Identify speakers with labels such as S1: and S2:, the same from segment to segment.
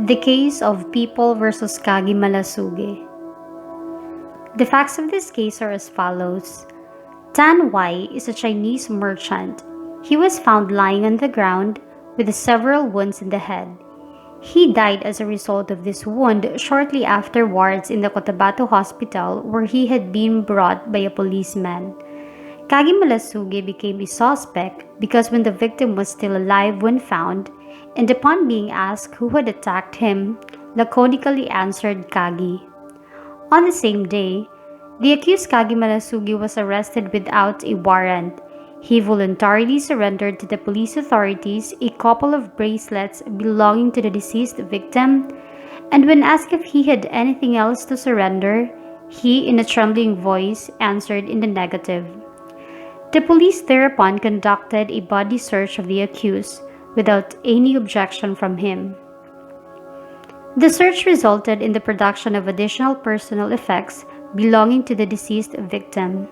S1: The case of People versus Kagi Malasugui. The facts of this case are as follows. Tan Wai is a Chinese merchant. He was found lying on the ground with several wounds in the head. He died as a result of this wound shortly afterwards in the Cotabato hospital where he had been brought by a policeman. Kagi Malasugui became a suspect because when the victim was still alive when found, and upon being asked who had attacked him, laconically answered Kagi. On the same day, the accused Kagi Malasugui was arrested without a warrant. He voluntarily surrendered to the police authorities a couple of bracelets belonging to the deceased victim, and when asked if he had anything else to surrender, he, in a trembling voice, answered in the negative. The police thereupon conducted a body search of the accused, without any objection from him. The search resulted in the production of additional personal effects belonging to the deceased victim.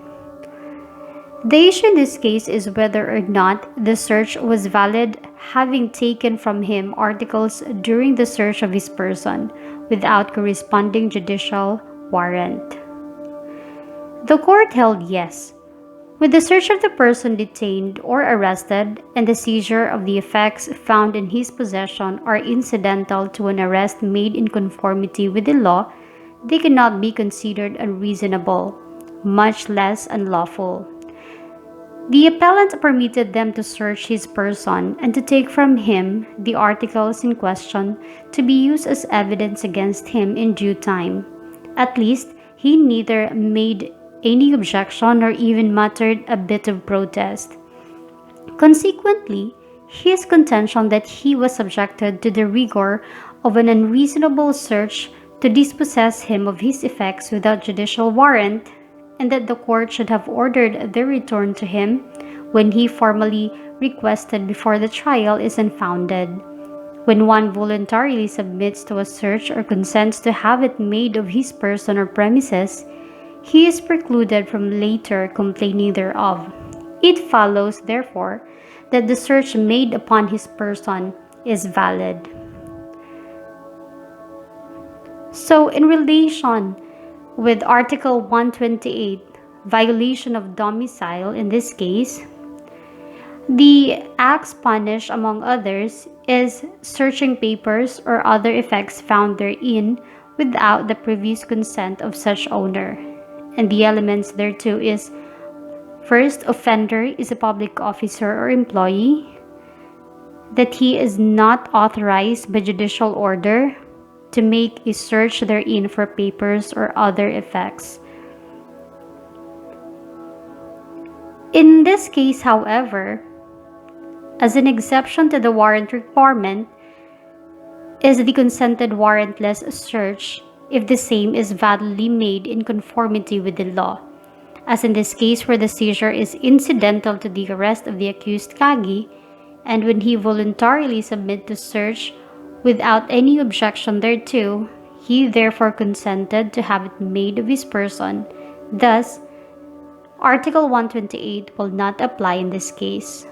S1: The issue in this case is whether or not the search was valid, having taken from him articles during the search of his person without corresponding judicial warrant. The court held yes. With the search of the person detained or arrested and the seizure of the effects found in his possession are incidental to an arrest made in conformity with the law, they cannot be considered unreasonable, much less unlawful. The appellant permitted them to search his person and to take from him the articles in question to be used as evidence against him in due time. At least, he neither made any objection or even muttered a bit of protest. Consequently, his contention that he was subjected to the rigor of an unreasonable search to dispossess him of his effects without judicial warrant, and that the court should have ordered their return to him when he formally requested before the trial is unfounded. When one voluntarily submits to a search or consents to have it made of his person or premises, he is precluded from later complaining thereof. It follows, therefore, that the search made upon his person is valid. So, in relation with Article 128, violation of domicile in this case, the acts punished, among others, is searching papers or other effects found therein without the previous consent of such owner. And the elements thereto is: first, offender is a public officer or employee, that he is not authorized by judicial order to make a search therein for papers or other effects. In this case, however, as an exception to the warrant requirement, is the consented warrantless search if the same is validly made in conformity with the law, as in this case where the seizure is incidental to the arrest of the accused Kagi, and when he voluntarily submitted to search without any objection thereto, he therefore consented to have it made of his person. Thus, Article 128 will not apply in this case.